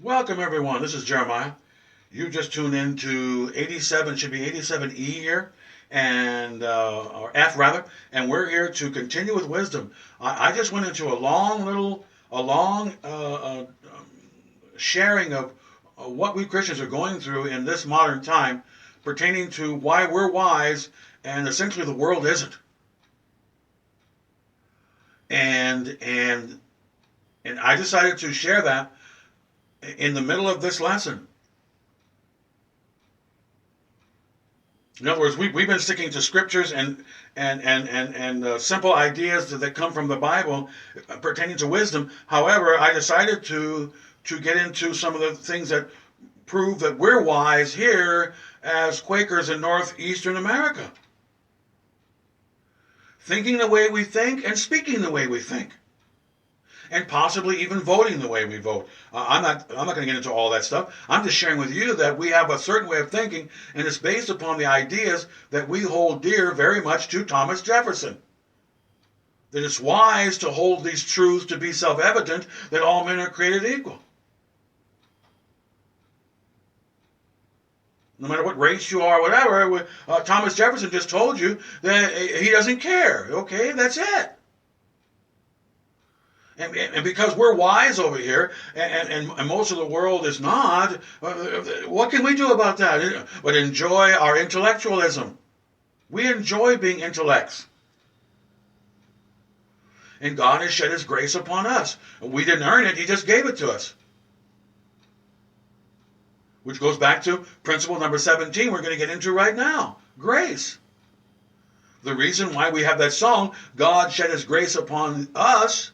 Welcome everyone. This is Jeremiah. You just tuned in to 87, should be 87E here, and or F rather, and we're here to continue with wisdom. I just went into a long sharing of what we Christians are going through in this modern time, pertaining to why we're wise and essentially the world isn't. And and and I decided to share that in the middle of this lesson. In other words, we've been sticking to scriptures and simple ideas that come from the Bible pertaining to wisdom. However, I decided to get into some of the things that prove that we're wise here as Quakers in northeastern America, thinking the way we think and speaking the way we think, and possibly even voting the way we vote. I'm not going to get into all that stuff. I'm just sharing with you that we have a certain way of thinking, and it's based upon the ideas that we hold dear very much to Thomas Jefferson. That it's wise to hold these truths to be self-evident, that all men are created equal. No matter what race you are, whatever, Thomas Jefferson just told you that he doesn't care. Okay, that's it. And because we're wise over here, and most of the world is not, what can we do about that? But enjoy our intellectualism. We enjoy being intellects. And God has shed His grace upon us. We didn't earn it, He just gave it to us. Which goes back to principle number 17 we're going to get into right now. Grace. The reason why we have that song, God shed His grace upon us,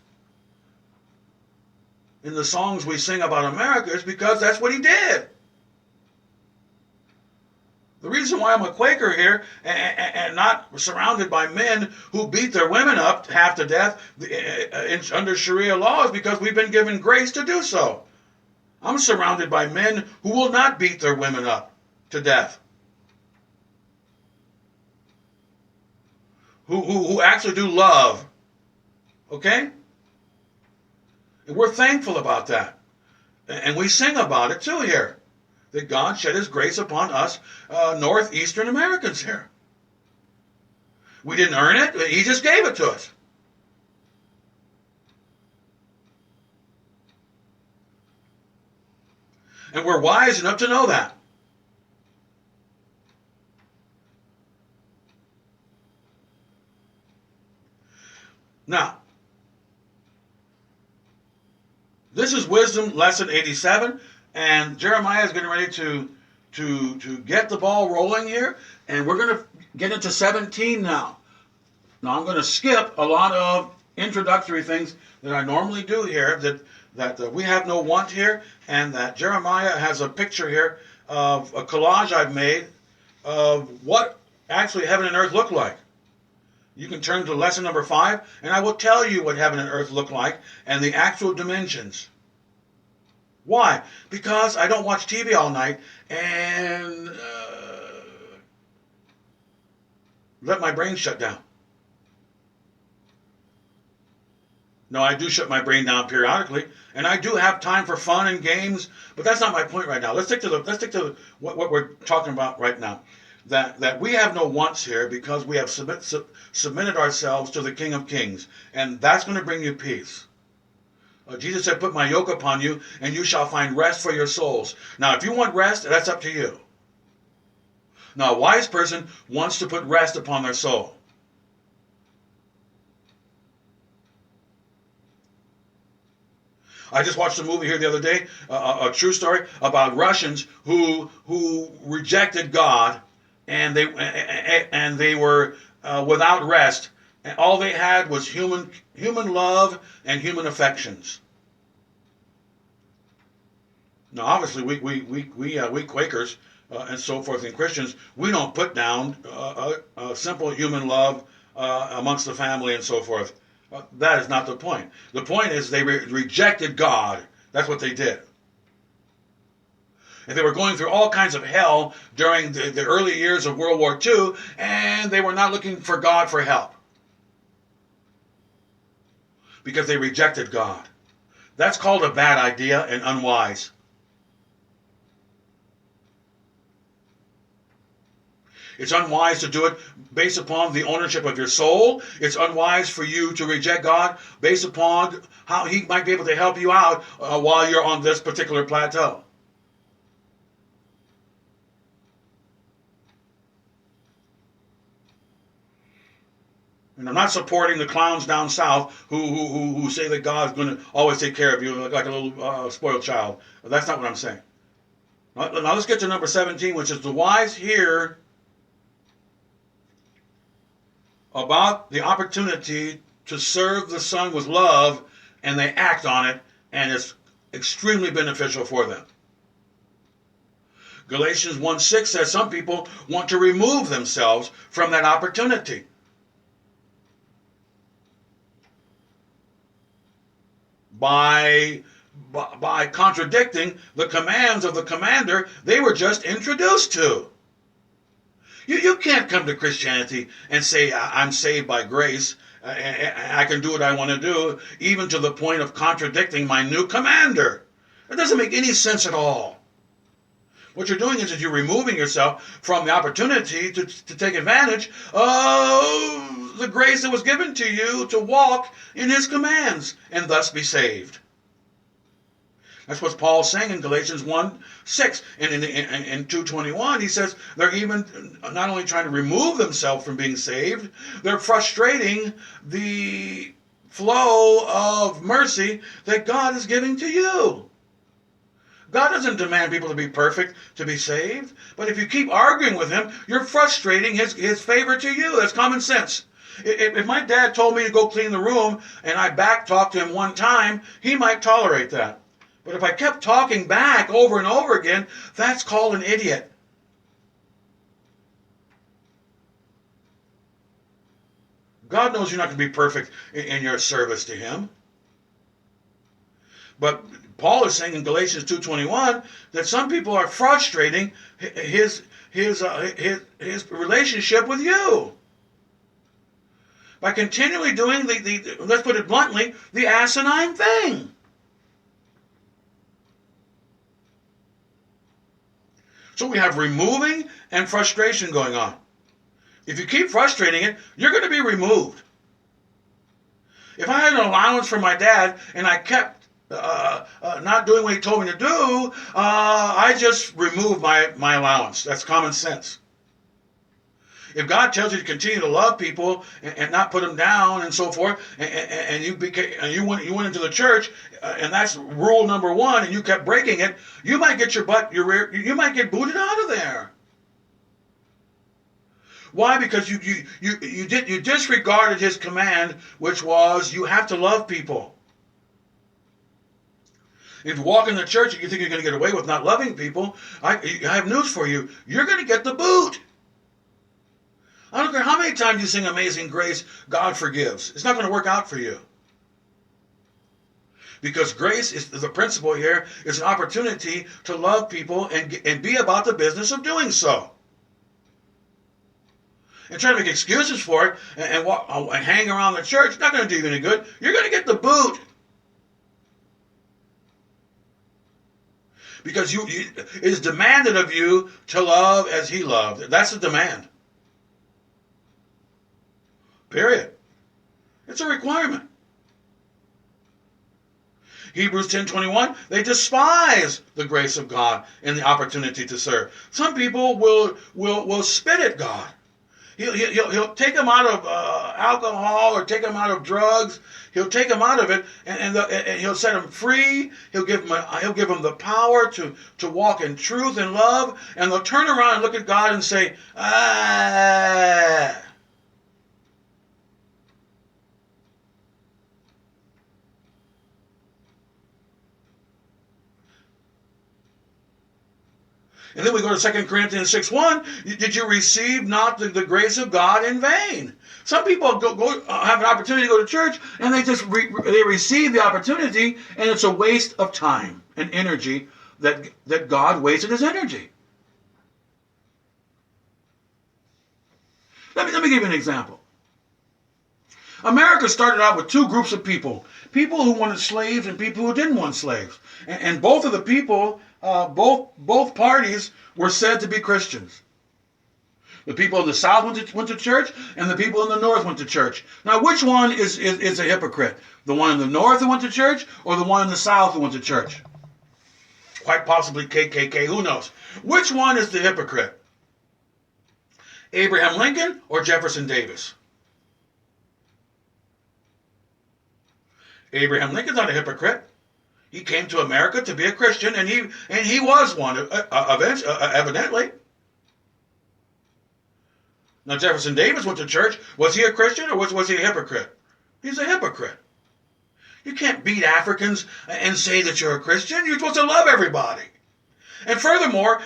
in the songs we sing about America is because that's what He did. The reason why I'm a Quaker here and not surrounded by men who beat their women up half to death under Sharia law is because we've been given grace to do so. I'm surrounded by men who will not beat their women up to death. Who actually do love. Okay? And we're thankful about that. And we sing about it too here. That God shed His grace upon us, northeastern Americans here. We didn't earn it. He just gave it to us. And we're wise enough to know that. Now, this is Wisdom Lesson 87, and Jeremiah is getting ready to get the ball rolling here, and we're going to get into 17 now. Now, I'm going to skip a lot of introductory things that I normally do here, that we have no want here, and that Jeremiah has a picture here of a collage I've made of what actually heaven and earth look like. You can turn to lesson number 5, and I will tell you what heaven and earth look like and the actual dimensions. Why? Because I don't watch TV all night and let my brain shut down. No, I do shut my brain down periodically, and I do have time for fun and games, but that's not my point right now. Let's stick to what we're talking about right now. That we have no wants here because we have submitted ourselves to the King of Kings, and that's going to bring you peace. Jesus said, "Put my yoke upon you, and you shall find rest for your souls." Now, if you want rest, that's up to you. Now, a wise person wants to put rest upon their soul. I just watched a movie here the other day, a true story about Russians who rejected God, and they were without rest, and all they had was human love and human affections. Now, obviously, we Quakers and so forth, and Christians, we don't put down simple human love amongst the family and so forth. That is not the point. The point is they rejected God. That's what they did. And they were going through all kinds of hell during the early years of World War II, and they were not looking for God for help because they rejected God. That's called a bad idea and unwise. It's unwise to do it based upon the ownership of your soul. It's unwise for you to reject God based upon how he might be able to help you out while you're on this particular plateau. And I'm not supporting the clowns down south who say that God's going to always take care of you like a little spoiled child. That's not what I'm saying. Now let's get to number 17, which is the wise hear about the opportunity to serve the Son with love, and they act on it, and it's extremely beneficial for them. Galatians 1:6 says some people want to remove themselves from that opportunity. By contradicting the commands of the commander they were just introduced to. You can't come to Christianity and say, I'm saved by grace, I can do what I want to do, even to the point of contradicting my new commander. It doesn't make any sense at all. What you're doing is you're removing yourself from the opportunity to take advantage of the grace that was given to you to walk in his commands and thus be saved. That's what Paul's saying in Galatians 1:6. And in 2:21, he says they're even not only trying to remove themselves from being saved, they're frustrating the flow of mercy that God is giving to you. God doesn't demand people to be perfect to be saved. But if you keep arguing with him, you're frustrating his favor to you. That's common sense. If my dad told me to go clean the room and I back-talked to him one time, he might tolerate that. But if I kept talking back over and over again, that's called an idiot. God knows you're not going to be perfect in your service to him. But Paul is saying in Galatians 2:21 that some people are frustrating his relationship with you by continually doing the let's put it bluntly, the asinine thing. So we have removing and frustration going on. If you keep frustrating it, you're going to be removed. If I had an allowance from my dad and I kept not doing what he told me to do, I just remove my allowance. That's common sense. If God tells you to continue to love people and not put them down and so forth, and you went into the church, and that's rule number one, and you kept breaking it, you might get you might get booted out of there. Why? Because you disregarded his command, which was you have to love people. If you walk in the church and you think you're going to get away with not loving people, I have news for you. You're going to get the boot. I don't care how many times you sing Amazing Grace, God forgives. It's not going to work out for you. Because grace is the principle here, is an opportunity to love people and be about the business of doing so. And try to make excuses for it and hang around the church, not going to do you any good. You're going to get the boot. Because it is demanded of you to love as he loved. That's the demand. Period. It's a requirement. Hebrews 10:21, they despise the grace of God and the opportunity to serve. Some people will spit at God. He'll take them out of alcohol or take them out of drugs. He'll take them out of it and he'll set them free. He'll give them the power to walk in truth and love. And they'll turn around and look at God and say, ah. And then we go to 2 Corinthians 6:1. Did you receive not the grace of God in vain? Some people go have an opportunity to go to church, and they just they receive the opportunity, and it's a waste of time and energy that God wasted his energy. Let me give you an example. America started out with two groups of people who wanted slaves and people who didn't want slaves. And both of the people, both parties were said to be Christians. The people in the south went to church, and the people in the north went to church. Now, which one is a hypocrite? The one in the north who went to church, or the one in the south who went to church? Quite possibly KKK, who knows? Which one is the hypocrite? Abraham Lincoln or Jefferson Davis? Abraham Lincoln's not a hypocrite. He came to America to be a Christian, and he was one, evidently. Now, Jefferson Davis went to church. Was he a Christian, or was he a hypocrite? He's a hypocrite. You can't beat Africans and say that you're a Christian. You're supposed to love everybody. And furthermore,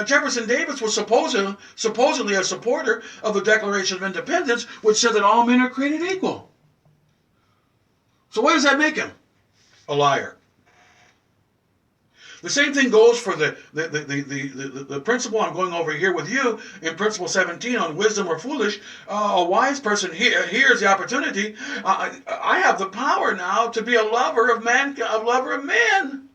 Jefferson Davis was supposedly a supporter of the Declaration of Independence, which said that all men are created equal. So what does that make him? A liar. The same thing goes for the principle I'm going over here with you in Principle 17 on wisdom or foolish. A wise person hears the opportunity. I have the power now to be a lover of man, a lover of men.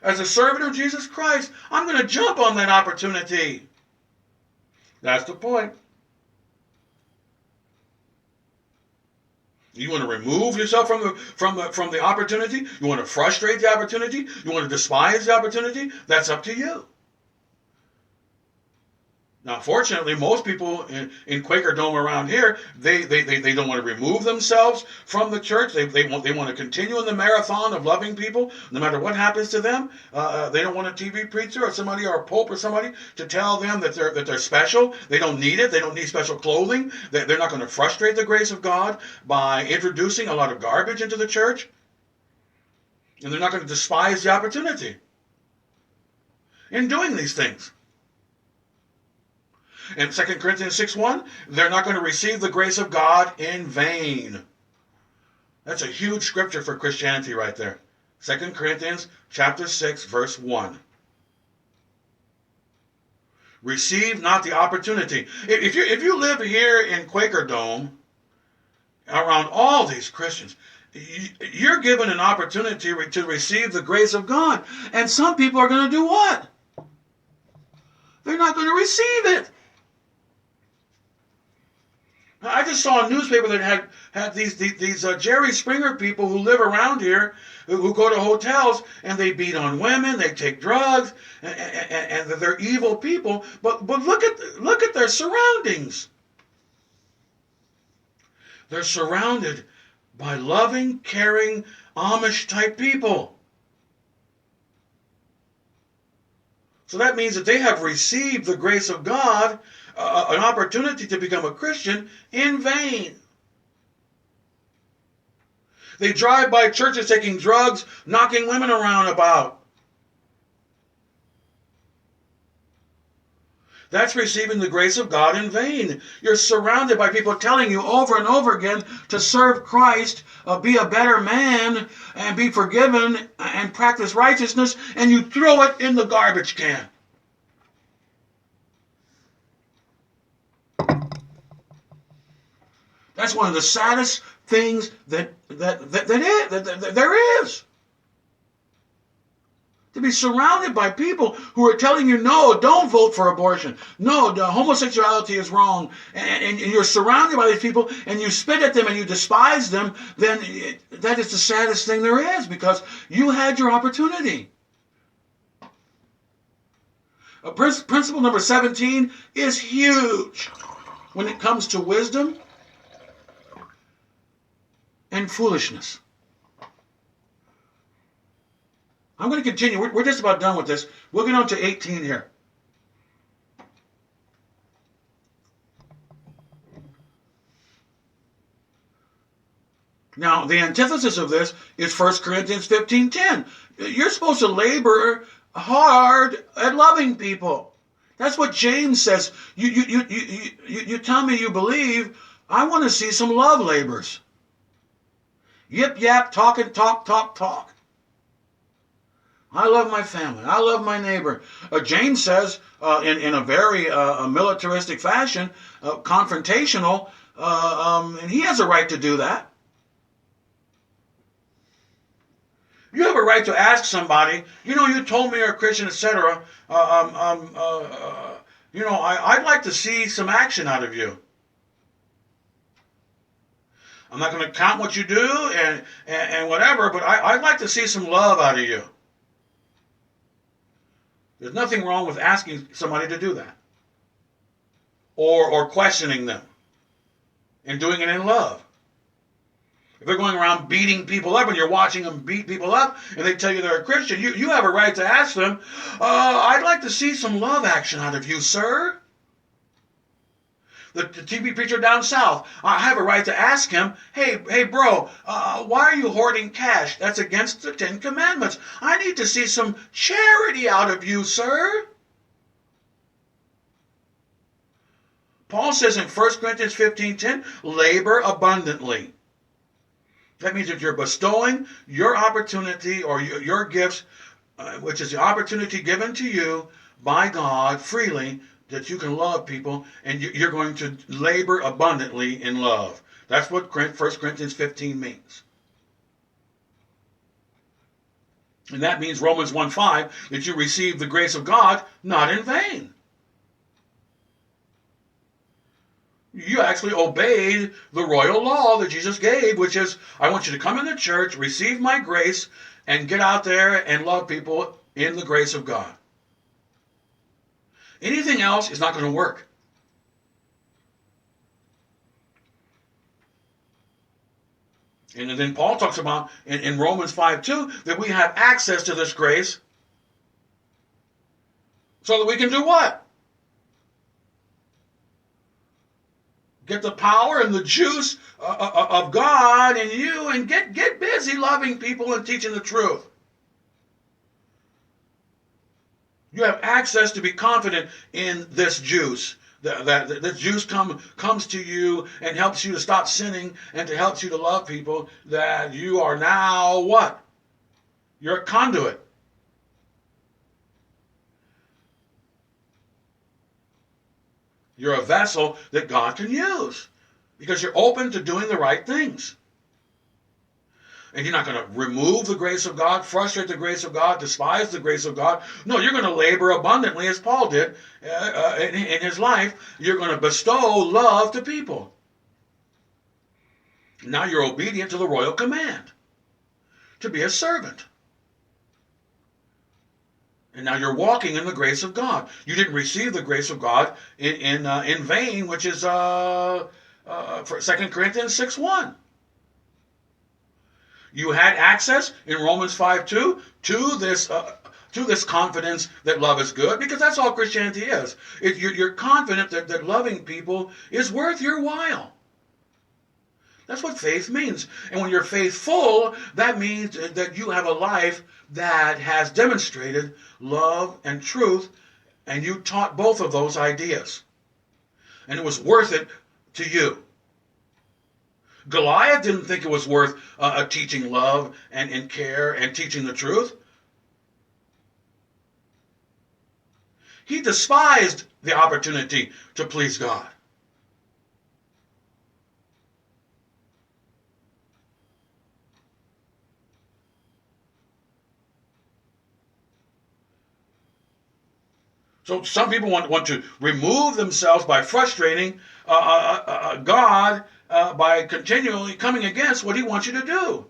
As a servant of Jesus Christ, I'm going to jump on that opportunity. That's the point. You want to remove yourself from the opportunity? You want to frustrate the opportunity? You want to despise the opportunity? That's up to you. Now, fortunately, most people in Quakerdom around here, they don't want to remove themselves from the church. They want to continue in the marathon of loving people, no matter what happens to them. They don't want a TV preacher or somebody or a pope or somebody to tell them that they're special. They don't need it. They don't need special clothing. They're not going to frustrate the grace of God by introducing a lot of garbage into the church. And they're not going to despise the opportunity in doing these things. In 2 Corinthians 6:1, they're not going to receive the grace of God in vain. That's a huge scripture for Christianity right there. 2 Corinthians chapter 6, verse 1. Receive not the opportunity. If you live here in Quakerdom, around all these Christians, you're given an opportunity to receive the grace of God. And some people are going to do what? They're not going to receive it. I just saw a newspaper that had these Jerry Springer people who live around here, who go to hotels, and they beat on women, they take drugs, and they're evil people. But look at their surroundings. They're surrounded by loving, caring, Amish type people. So that means that they have received the grace of God, an opportunity to become a Christian, in vain. They drive by churches taking drugs, knocking women around about. That's receiving the grace of God in vain. You're surrounded by people telling you over and over again to serve Christ, be a better man, and be forgiven, and practice righteousness, and you throw it in the garbage can. That's one of the saddest things that there is. To be surrounded by people who are telling you, no, don't vote for abortion. No, homosexuality is wrong. And you're surrounded by these people and you spit at them and you despise them, then that is the saddest thing there is, because you had your opportunity. Principle number 17 is huge when it comes to wisdom and foolishness. I'm going to continue. We're just about done with this. We'll get on to 18 here. Now, the antithesis of this is 1 Corinthians 15:10. You're supposed to labor hard at loving people. That's what James says. You tell me you believe. I want to see some love labors. Yip, yap, talk. I love my family. I love my neighbor. James says, in a very militaristic fashion, confrontational, and he has a right to do that. You have a right to ask somebody, you told me you're a Christian, etc. I'd like to see some action out of you. I'm not going to count what you do and whatever, but I'd like to see some love out of you. There's nothing wrong with asking somebody to do that, or questioning them and doing it in love. If they're going around beating people up and you're watching them beat people up and they tell you they're a Christian, you have a right to ask them, I'd like to see some love action out of you, sir. The TV preacher down south, I have a right to ask him, hey, bro, why are you hoarding cash? That's against the 10 Commandments. I need to see some charity out of you, sir. Paul says in 1 Corinthians 15:10, labor abundantly. That means that you're bestowing your opportunity or your gifts, which is the opportunity given to you by God freely, that you can love people, and you're going to labor abundantly in love. That's what 1 Corinthians 15 means. And that means Romans 1:5, that you receive the grace of God not in vain. You actually obeyed the royal law that Jesus gave, which is, I want you to come into church, receive my grace, and get out there and love people in the grace of God. Anything else is not going to work. And then Paul talks about in Romans 5:2 that we have access to this grace so that we can do what? Get the power and the juice of God in you and get busy loving people and teaching the truth. You have access to be confident in this juice. That juice comes to you and helps you to stop sinning and to helps you to love people. That you are now what? You're a conduit. You're a vessel that God can use because you're open to doing the right things. And you're not going to remove the grace of God, frustrate the grace of God, despise the grace of God. No, you're going to labor abundantly as Paul did in his life. You're going to bestow love to people. Now you're obedient to the royal command to be a servant. And now you're walking in the grace of God. You didn't receive the grace of God in vain, which is for 2 Corinthians 6:1. You had access in Romans 5:2 to this confidence that love is good, because that's all Christianity is. You're confident that loving people is worth your while. That's what faith means. And when you're faithful, that means that you have a life that has demonstrated love and truth, and you taught both of those ideas. And it was worth it to you. Goliath didn't think it was worth teaching love and care and teaching the truth. He despised the opportunity to please God. So some people want to remove themselves by frustrating God by continually coming against what he wants you to do.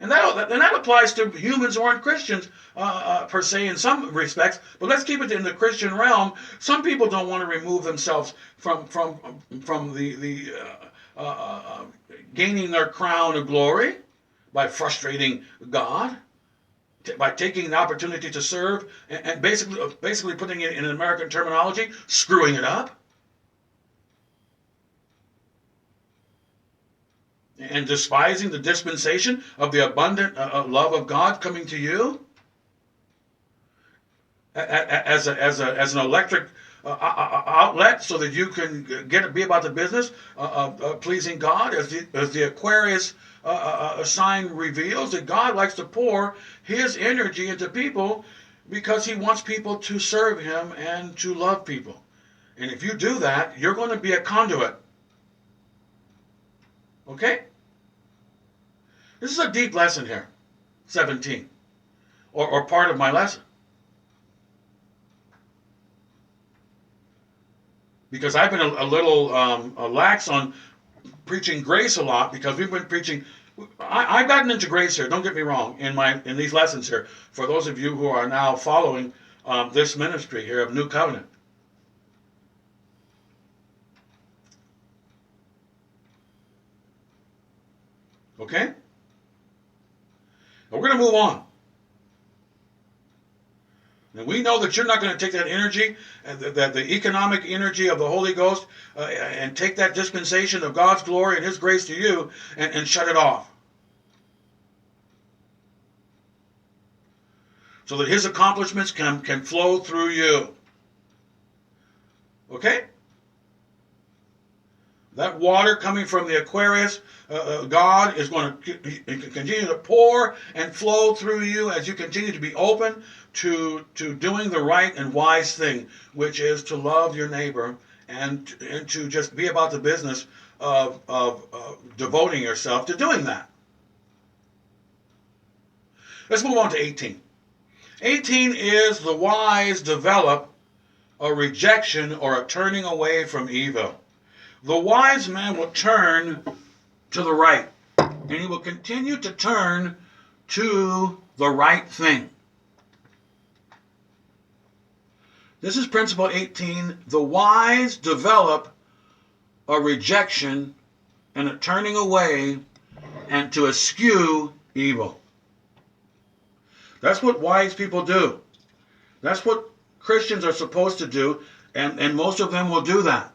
And that applies to humans who aren't Christians per se in some respects, but let's keep it in the Christian realm. Some people don't want to remove themselves from the gaining their crown of glory by frustrating God, by taking the opportunity to serve and basically putting it in American terminology, screwing it up. And despising the dispensation of the abundant love of God coming to you as an electric outlet, so that you can be about the business of pleasing God, as the Aquarius sign reveals, that God likes to pour his energy into people because he wants people to serve him and to love people. And if you do that, you're going to be a conduit. Okay? This is a deep lesson here, 17, or part of my lesson. because I've been a little lax on preaching grace a lot, because we've been preaching. I've gotten into grace here. Don't get me wrong. In these lessons here, for those of you who are now following this ministry here of New Covenant. Okay? Now we're going to move on. And we know that you're not going to take that energy, that the economic energy of the Holy Ghost, and take that dispensation of God's glory and His grace to you and shut it off. So that His accomplishments can flow through you. Okay? That water coming from the Aquarius, God is going to continue to pour and flow through you as you continue to be open to doing the right and wise thing, which is to love your neighbor and to just be about the business of devoting yourself to doing that. Let's move on to 18. 18 is the wise develop a rejection or a turning away from evil. The wise man will turn to the right, and he will continue to turn to the right thing. This is principle 18. The wise develop a rejection and a turning away and to eschew evil. That's what wise people do. That's what Christians are supposed to do, and most of them will do that.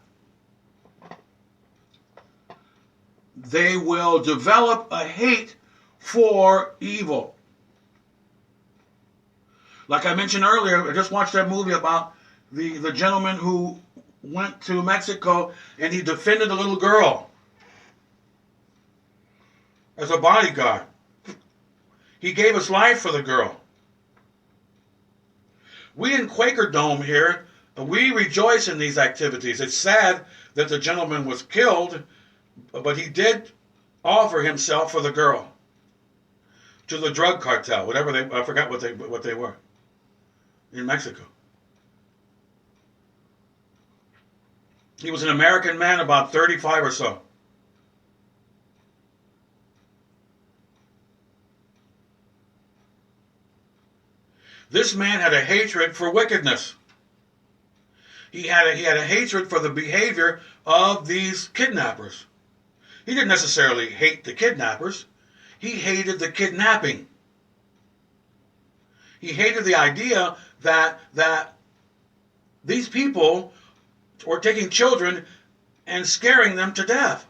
They will develop a hate for evil. Like I mentioned earlier, I just watched that movie about the gentleman who went to Mexico and he defended a little girl as a bodyguard. He gave his life for the girl. We in Quaker Dome here, we rejoice in these activities. It's sad that the gentleman was killed, but he did offer himself for the girl to the drug cartel, whatever I forgot what they were in Mexico. He was an American man, about 35 or so. This man had a hatred for wickedness. He had a hatred for the behavior of these kidnappers. He didn't necessarily hate the kidnappers. He hated the kidnapping. He hated the idea that these people were taking children and scaring them to death.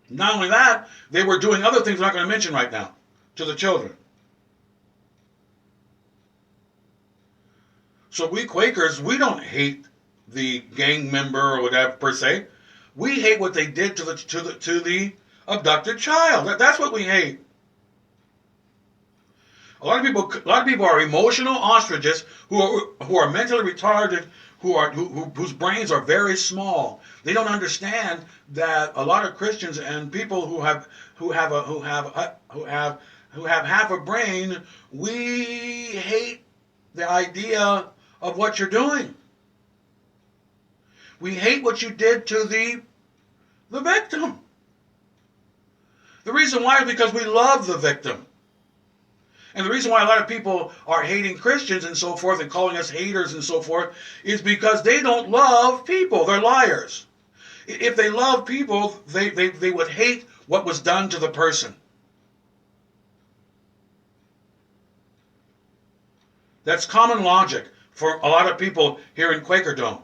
Not only that, they were doing other things I'm not going to mention right now to the children. So we Quakers, we don't hate the gang member or whatever per se. We hate what they did to the abducted child. That's what we hate. A lot of people are emotional ostriches who are mentally retarded, whose brains are very small. They don't understand that a lot of Christians and people who have half a brain, we hate the idea of what you're doing. We hate what you did to the victim. The reason why is because we love the victim. And the reason why a lot of people are hating Christians and so forth and calling us haters and so forth is because they don't love people. They're liars. If they love people, they would hate what was done to the person. That's common logic for a lot of people here in Quakerdom.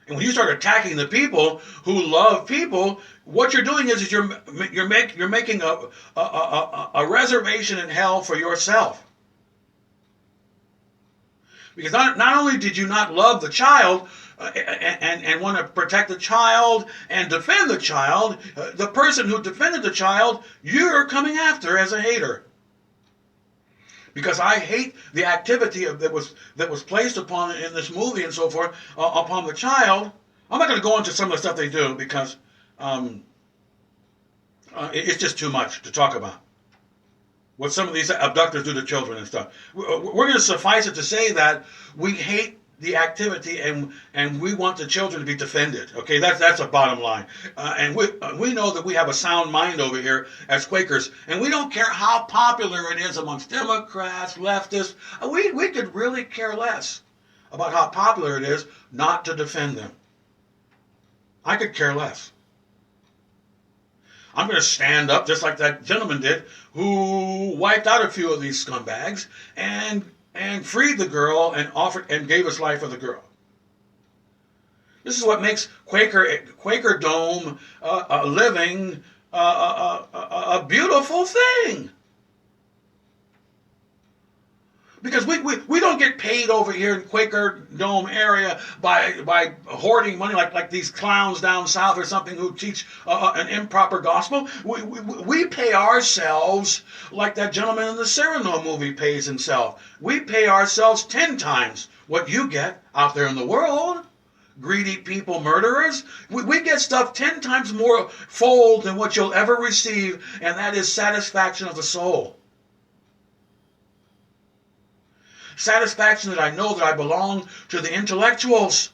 And when you start attacking the people who love people, what you're doing is you're making a reservation in hell for yourself. Because not only did you not love the child and want to protect the child and defend the child, the person who defended the child, you're coming after as a hater. Because I hate the activity that was placed upon in this movie and so forth upon the child. I'm not going to go into some of the stuff they do because it's just too much to talk about. what some of these abductors do to children and stuff. We're going to suffice it to say that we hate the activity and we want the children to be defended. Okay, that's a bottom line. And we know that we have a sound mind over here as Quakers, and we don't care how popular it is amongst Democrats, leftists. We could really care less about how popular it is not to defend them. I could care less. I'm going to stand up just like that gentleman did who wiped out a few of these scumbags and freed the girl and offered and gave his life for the girl. This is what makes Quakerdom a living, a beautiful thing. Because we don't get paid over here in Quaker Dome area by hoarding money like these clowns down south or something who teach an improper gospel. We pay ourselves like that gentleman in the Cyrano movie pays himself. We pay ourselves 10 times what you get out there in the world. Greedy people, murderers. We get stuff 10 times more fold than what you'll ever receive, and that is satisfaction of the soul. Satisfaction that I know that I belong to the intellectuals.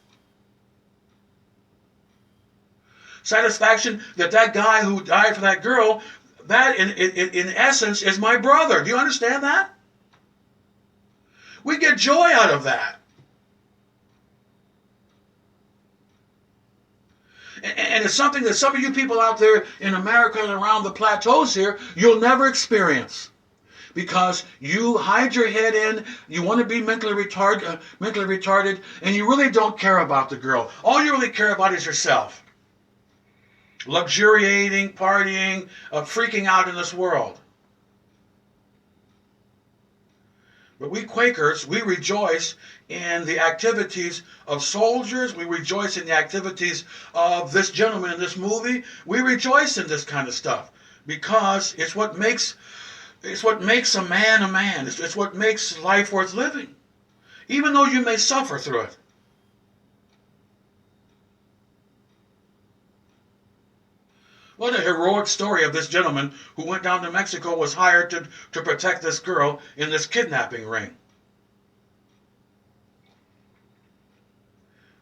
Satisfaction that guy who died for that girl, that in essence is my brother. Do you understand that? We get joy out of that. And it's something that some of you people out there in America and around the plateaus here, you'll never experience. Because you hide your head in, you want to be mentally retarded, and you really don't care about the girl. All you really care about is yourself. Luxuriating, partying, freaking out in this world. But we Quakers, we rejoice in the activities of soldiers. We rejoice in the activities of this gentleman in this movie. We rejoice in this kind of stuff because it's what makes a man a man. It's what makes life worth living, even though you may suffer through it. What a heroic story of this gentleman who went down to Mexico, was hired to protect this girl in this kidnapping ring.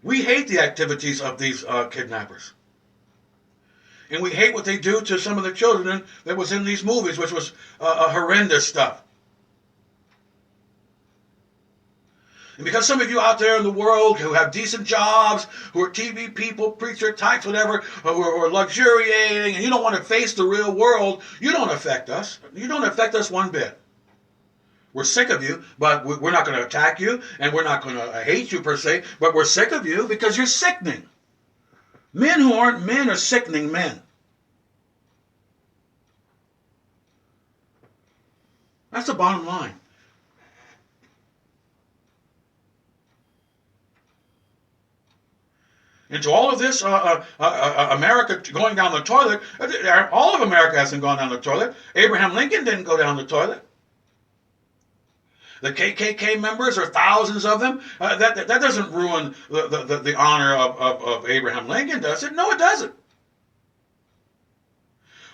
We hate the activities of these kidnappers. And we hate what they do to some of the children that was in these movies, which was horrendous stuff. And because some of you out there in the world who have decent jobs, who are TV people, preacher types, whatever, who are luxuriating, and you don't want to face the real world, you don't affect us. You don't affect us one bit. We're sick of you, but we're not going to attack you, and we're not going to hate you per se, but we're sick of you because you're sickening. Men who aren't men are sickening men. That's the bottom line. And to all of this, America going down the toilet, all of America hasn't gone down the toilet. Abraham Lincoln didn't go down the toilet. The KKK members, or thousands of them, that doesn't ruin the honor of Abraham Lincoln, does it? No, it doesn't.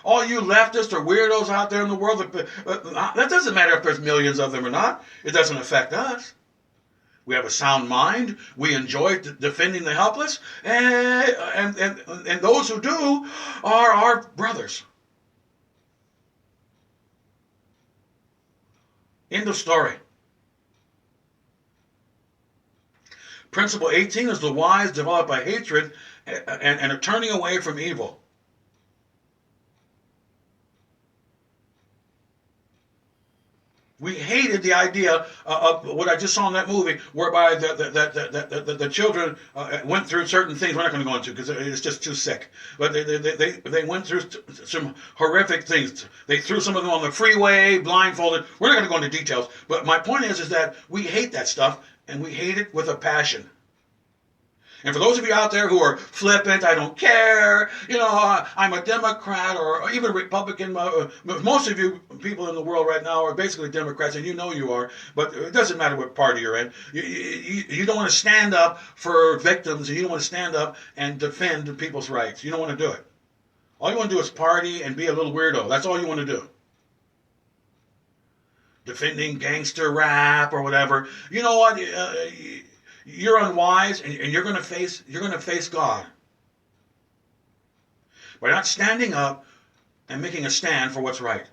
All you leftists or weirdos out there in the world, that doesn't matter if there's millions of them or not. It doesn't affect us. We have a sound mind. We enjoy defending the helpless. And those who do are our brothers. End of story. Principle 18 is the wise develop a hatred and a turning away from evil. We hated the idea of what I just saw in that movie, whereby the children went through certain things. We're not going to go into because it's just too sick. But they went through some horrific things. They threw some of them on the freeway, blindfolded. We're not going to go into details. But my point is that we hate that stuff, and we hate it with a passion. And for those of you out there who are flippant, I don't care, I'm a Democrat or even a Republican. Most of you people in the world right now are basically Democrats, and you know you are, but it doesn't matter what party you're in. You don't want to stand up for victims, and you don't want to stand up and defend people's rights. You don't want to do it. All you want to do is party and be a little weirdo. That's all you want to do. defending gangster rap or whatever, you know what? You're unwise, and you're going to face God by not standing up and making a stand for what's right.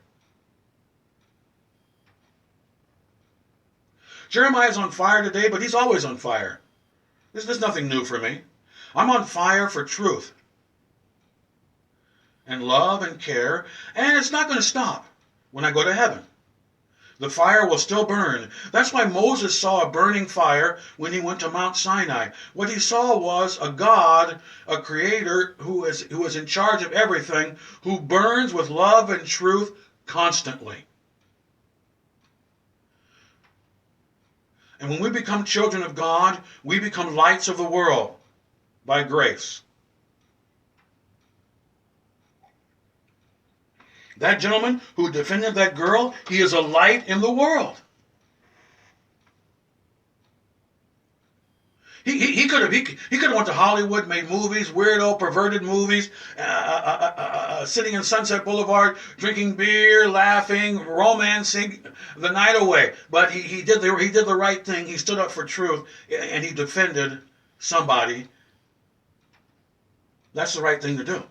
Jeremiah's on fire today, but he's always on fire. There's nothing new for me. I'm on fire for truth and love and care, and it's not going to stop when I go to heaven. The fire will still burn. That's why Moses saw a burning fire when he went to Mount Sinai. What he saw was a God, a creator who is in charge of everything, who burns with love and truth constantly. And when we become children of God, we become lights of the world by grace. That gentleman who defended that girl, he is a light in the world. He could have went to Hollywood, made movies, weirdo, perverted movies, sitting in Sunset Boulevard, drinking beer, laughing, romancing the night away. But he did the right thing. He stood up for truth, and he defended somebody. That's the right thing to do.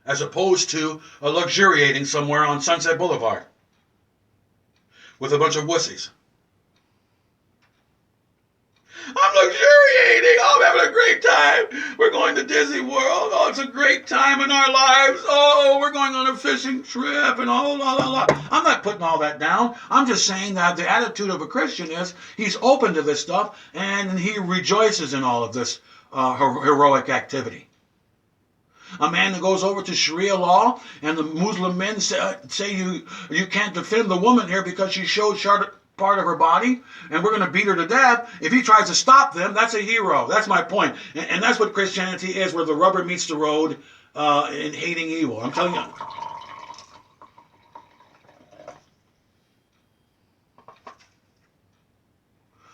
As opposed to luxuriating somewhere on Sunset Boulevard with a bunch of wussies. I'm luxuriating. Oh, I'm having a great time. We're going to Disney World. Oh, it's a great time in our lives. Oh, we're going on a fishing trip and oh, la, la, la. I'm not putting all that down. I'm just saying that the attitude of a Christian is he's open to this stuff and he rejoices in all of this heroic activity. A man that goes over to Sharia law and the Muslim men say you can't defend the woman here because she showed part of her body and we're going to beat her to death. If he tries to stop them, that's a hero. That's my point. And that's what Christianity is, where the rubber meets the road in hating evil. I'm telling you.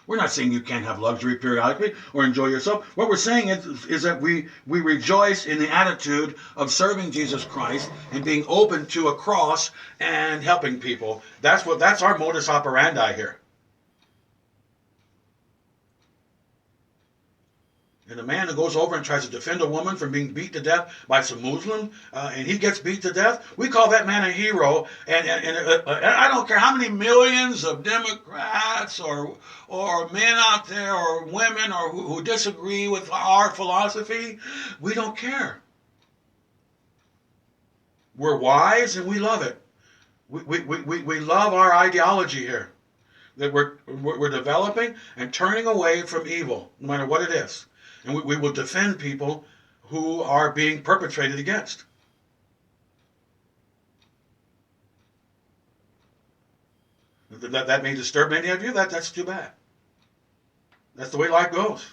We're not saying you can't have luxury periodically or enjoy yourself. What we're saying is that we rejoice in the attitude of serving Jesus Christ and being open to a cross and helping people. That's our modus operandi here. And the man that goes over and tries to defend a woman from being beat to death by some Muslim, and he gets beat to death, we call that man a hero. And I don't care how many millions of Democrats or men out there or women or who disagree with our philosophy, we don't care. We're wise and we love it. We love our ideology here, that we're developing and turning away from evil, no matter what it is. And we will defend people who are being perpetrated against. That may disturb many of you. That's too bad. That's the way life goes.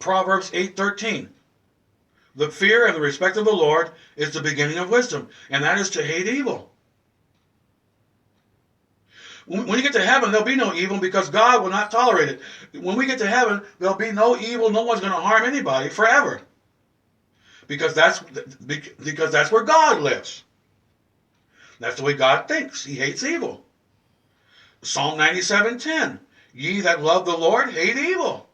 Proverbs 8:13. The fear and the respect of the Lord is the beginning of wisdom, and that is to hate evil. When you get to heaven, there'll be no evil because God will not tolerate it. When we get to heaven, there'll be no evil. No one's going to harm anybody forever. Because that's where God lives. That's the way God thinks. He hates evil. Psalm 97:10. Ye that love the Lord hate evil.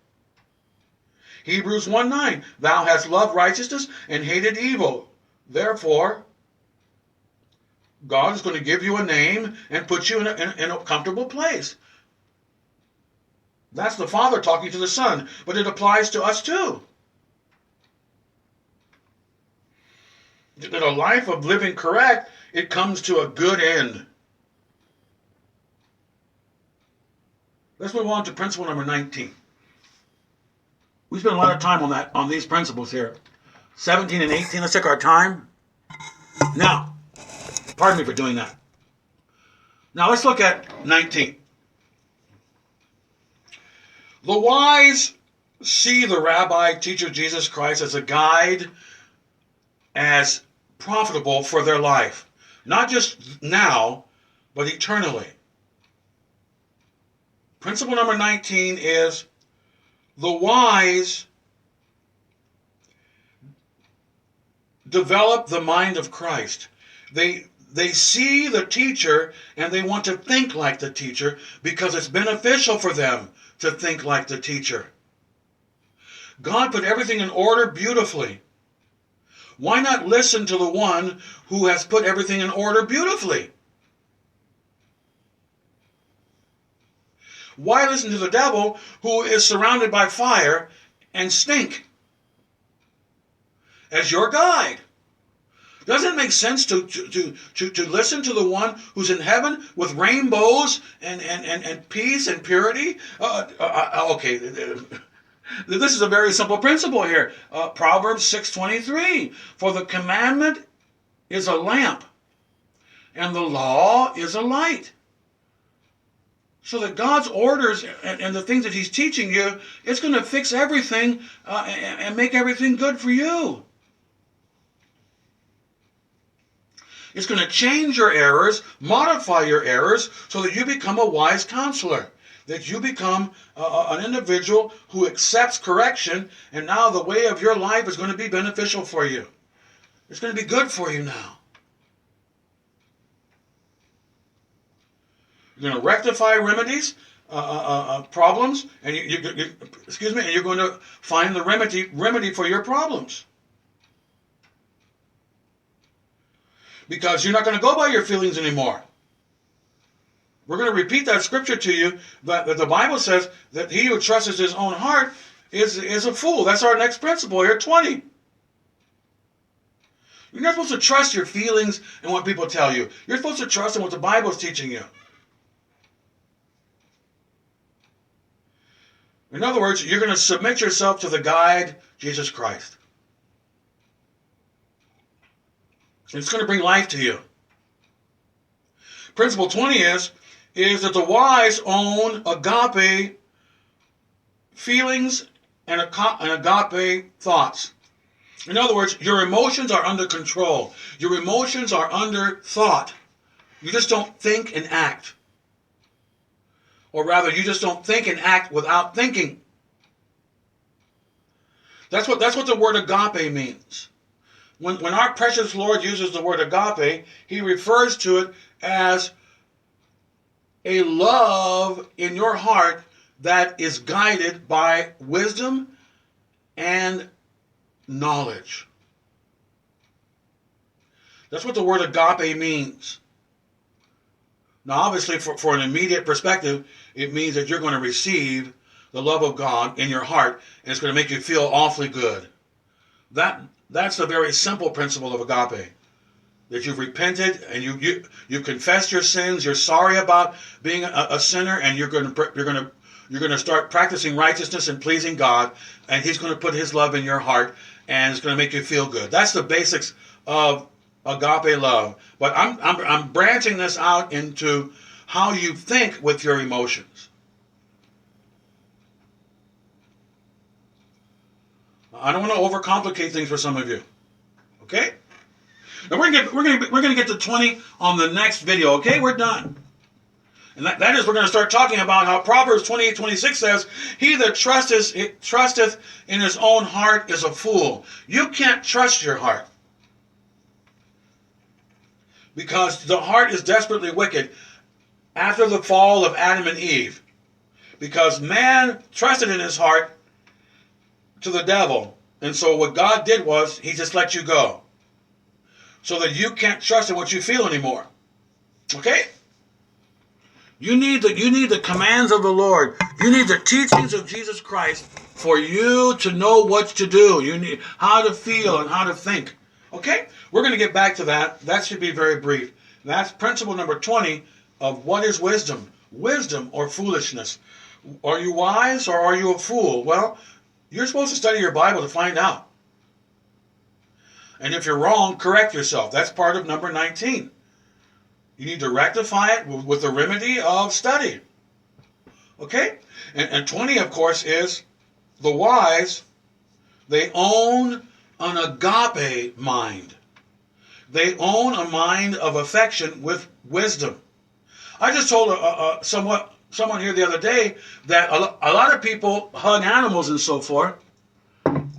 Hebrews 1:9. Thou hast loved righteousness and hated evil. Therefore, God is going to give you a name and put you in a comfortable place. That's the Father talking to the Son, but it applies to us too. That a life of living correct, it comes to a good end. Let's move on to principle number 19. We spent a lot of time on these principles here. 17 and 18, let's take our time. Now, pardon me for doing that. Now let's look at 19. The wise see the rabbi, teacher Jesus Christ as a guide, as profitable for their life. Not just now, but eternally. Principle number 19 is the wise develop the mind of Christ. They see the teacher and they want to think like the teacher because it's beneficial for them to think like the teacher. God put everything in order beautifully. Why not listen to the one who has put everything in order beautifully? Why listen to the devil who is surrounded by fire and stink as your guide? Doesn't it make sense to listen to the one who's in heaven with rainbows and peace and purity? Okay, this is a very simple principle here. Proverbs 6:23. For the commandment is a lamp, and the law is a light. So that God's orders and the things that he's teaching you, it's going to fix everything and make everything good for you. It's going to change your errors, modify your errors, so that you become a wise counselor. That you become an individual who accepts correction, and now the way of your life is going to be beneficial for you. It's going to be good for you now. You're going to rectify remedies, problems, and and you're going to find the remedy for your problems. Because you're not going to go by your feelings anymore. We're going to repeat that scripture to you that the Bible says that he who trusts his own heart is a fool. That's our next principle here, 20. You're not supposed to trust your feelings and what people tell you. You're supposed to trust in what the Bible is teaching you. In other words, you're going to submit yourself to the guide, Jesus Christ. It's going to bring life to you. Principle 20 is that the wise own agape feelings and agape thoughts. In other words, your emotions are under control. Your emotions are under thought. You just don't think and act. Or rather, you just don't think and act without thinking. That's what the word agape means. When our precious Lord uses the word agape, he refers to it as a love in your heart that is guided by wisdom and knowledge. That's what the word agape means. Now, obviously, for an immediate perspective, it means that you're going to receive the love of God in your heart, and it's going to make you feel awfully good. That's the very simple principle of agape. That you've repented and you confessed your sins. You're sorry about being a sinner, and you're going to start practicing righteousness and pleasing God, and he's going to put his love in your heart, and it's going to make you feel good. That's the basics of agape love. But I'm branching this out into how you think with your emotions. I don't want to overcomplicate things for some of you. Okay? Now we're gonna get to 20 on the next video. Okay, we're done. And that is, we're going to start talking about how Proverbs 28:26 says, "He that trusteth in his own heart is a fool." You can't trust your heart, because the heart is desperately wicked after the fall of Adam and Eve. Because man trusted in his heart to the devil. And so what God did was, he just let you go. So that you can't trust in what you feel anymore. Okay? You need the commands of the Lord. You need the teachings of Jesus Christ for you to know what to do. You need how to feel and how to think. Okay? We're going to get back to that. That should be very brief. That's principle number 20 of what is wisdom. Wisdom or foolishness. Are you wise or are you a fool? Well, you're supposed to study your Bible to find out. And if you're wrong, correct yourself. That's part of number 19. You need to rectify it with the remedy of study. Okay? And 20, of course, is the wise. They own an agape mind. They own a mind of affection with wisdom. I just told someone here the other day that a lot of people hug animals and so forth,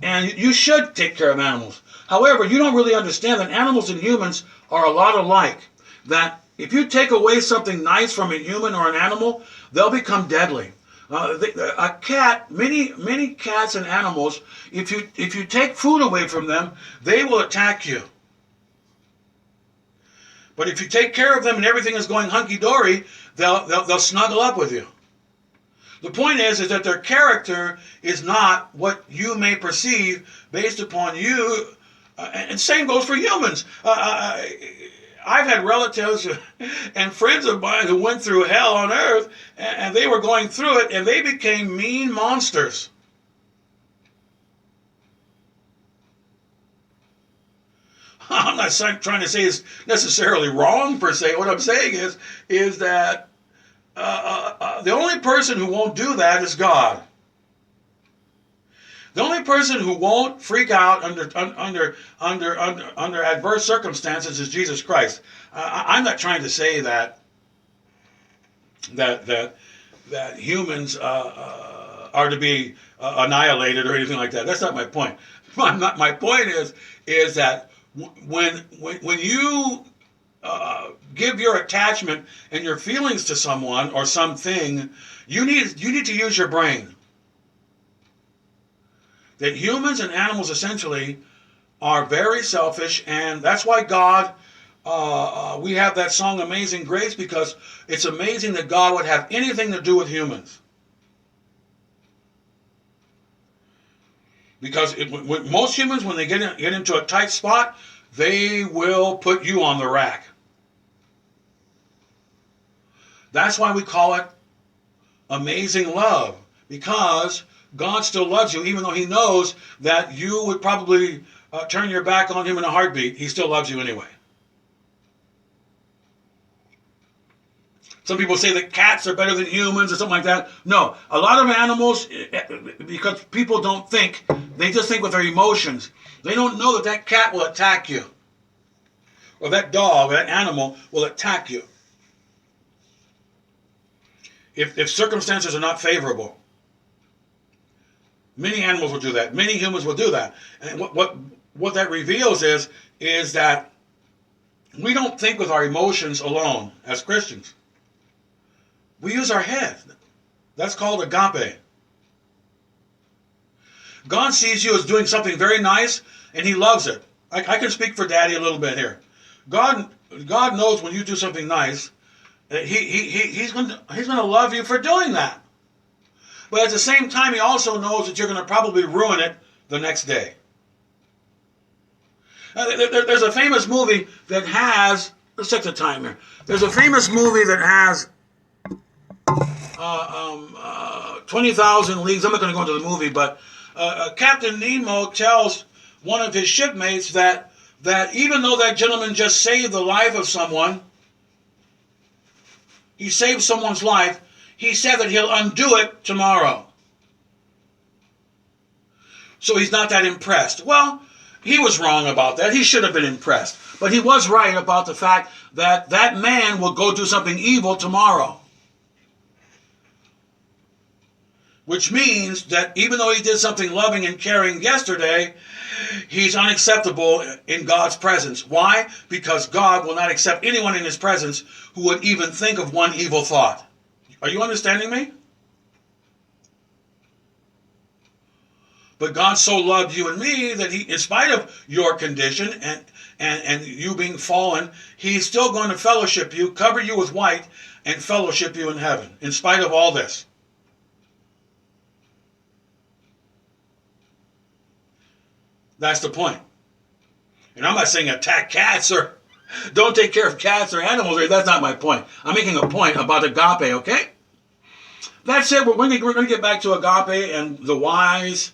And you should take care of animals. However, you don't really understand that animals and humans are a lot alike. That if you take away something nice from a human or an animal, they'll become deadly. A cat, many cats and animals, if you take food away from them, they will attack you. But if you take care of them and everything is going hunky-dory, they'll snuggle up with you. The point is that their character is not what you may perceive based upon you. And same goes for humans. I've had relatives and friends of mine who went through hell on earth, and they were going through it, and they became mean monsters. I'm not trying to say it's necessarily wrong per se. What I'm saying is that the only person who won't do that is God. The only person who won't freak out under adverse circumstances is Jesus Christ. I'm not trying to say that humans are to be annihilated or anything like that. That's not my point. My point is that when you give your attachment and your feelings to someone or something, you need to use your brain. That humans and animals essentially are very selfish, and that's why God, we have that song Amazing Grace, because it's amazing that God would have anything to do with humans. Because most humans, when they get into a tight spot, they will put you on the rack. That's why we call it amazing love, because God still loves you, even though he knows that you would probably turn your back on him in a heartbeat. He still loves you anyway. Some people say that cats are better than humans or something like that. No, a lot of animals, because people don't think, they just think with their emotions. They don't know that cat will attack you. Or that dog, that animal will attack you. If circumstances are not favorable. Many animals will do that. Many humans will do that. And what that reveals is that we don't think with our emotions alone as Christians. We use our head. That's called agape. God sees you as doing something very nice, and he loves it. I can speak for Daddy a little bit here. God knows when you do something nice, he's going to love you for doing that. But at the same time, he also knows that you're going to probably ruin it the next day. There's a famous movie that has, let's check the time here. There's a famous movie that has 20,000 Leagues. I'm not going to go into the movie, but Captain Nemo tells one of his shipmates that even though that gentleman just saved the life of someone, he saved someone's life, he said that he'll undo it tomorrow. So he's not that impressed. Well, he was wrong about that. He should have been impressed. But he was right about the fact that that man will go do something evil tomorrow. Which means that even though he did something loving and caring yesterday, he's unacceptable in God's presence. Why? Because God will not accept anyone in his presence who would even think of one evil thought. Are you understanding me? But God so loved you and me that he, in spite of your condition and you being fallen, he's still going to fellowship you, cover you with white, and fellowship you in heaven, in spite of all this. That's the point. And I'm not saying attack cats or don't take care of cats or animals. That's not my point. I'm making a point about agape, okay? That's it. We're going to get back to agape, and the wise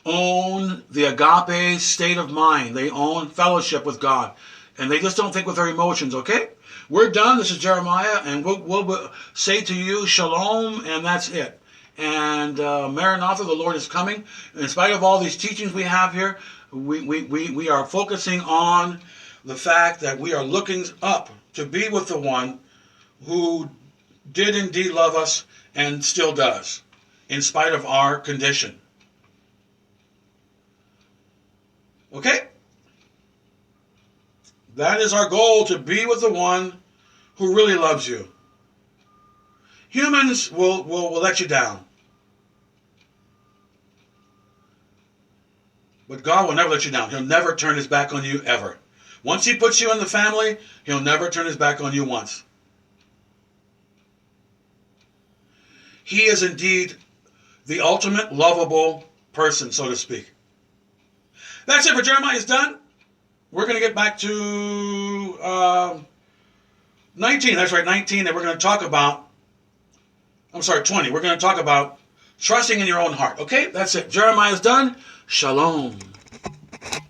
own the agape state of mind. They own fellowship with God. And they just don't think with their emotions, okay? We're done. This is Jeremiah, and we'll say to you, shalom, and that's it. And Maranatha, the Lord is coming. In spite of all these teachings we have here, we are focusing on the fact that we are looking up to be with the one who did indeed love us and still does, in spite of our condition. Okay? That is our goal, to be with the one who really loves you. Humans will let you down. But God will never let you down. He'll never turn his back on you, ever. Once he puts you in the family, he'll never turn his back on you once. He is indeed the ultimate lovable person, so to speak. That's it for Jeremiah. It's done. We're going to get back to 19. That's right, 19. And we're going to talk about, 20. We're going to talk about trusting in your own heart. Okay, that's it. Jeremiah is done. Shalom.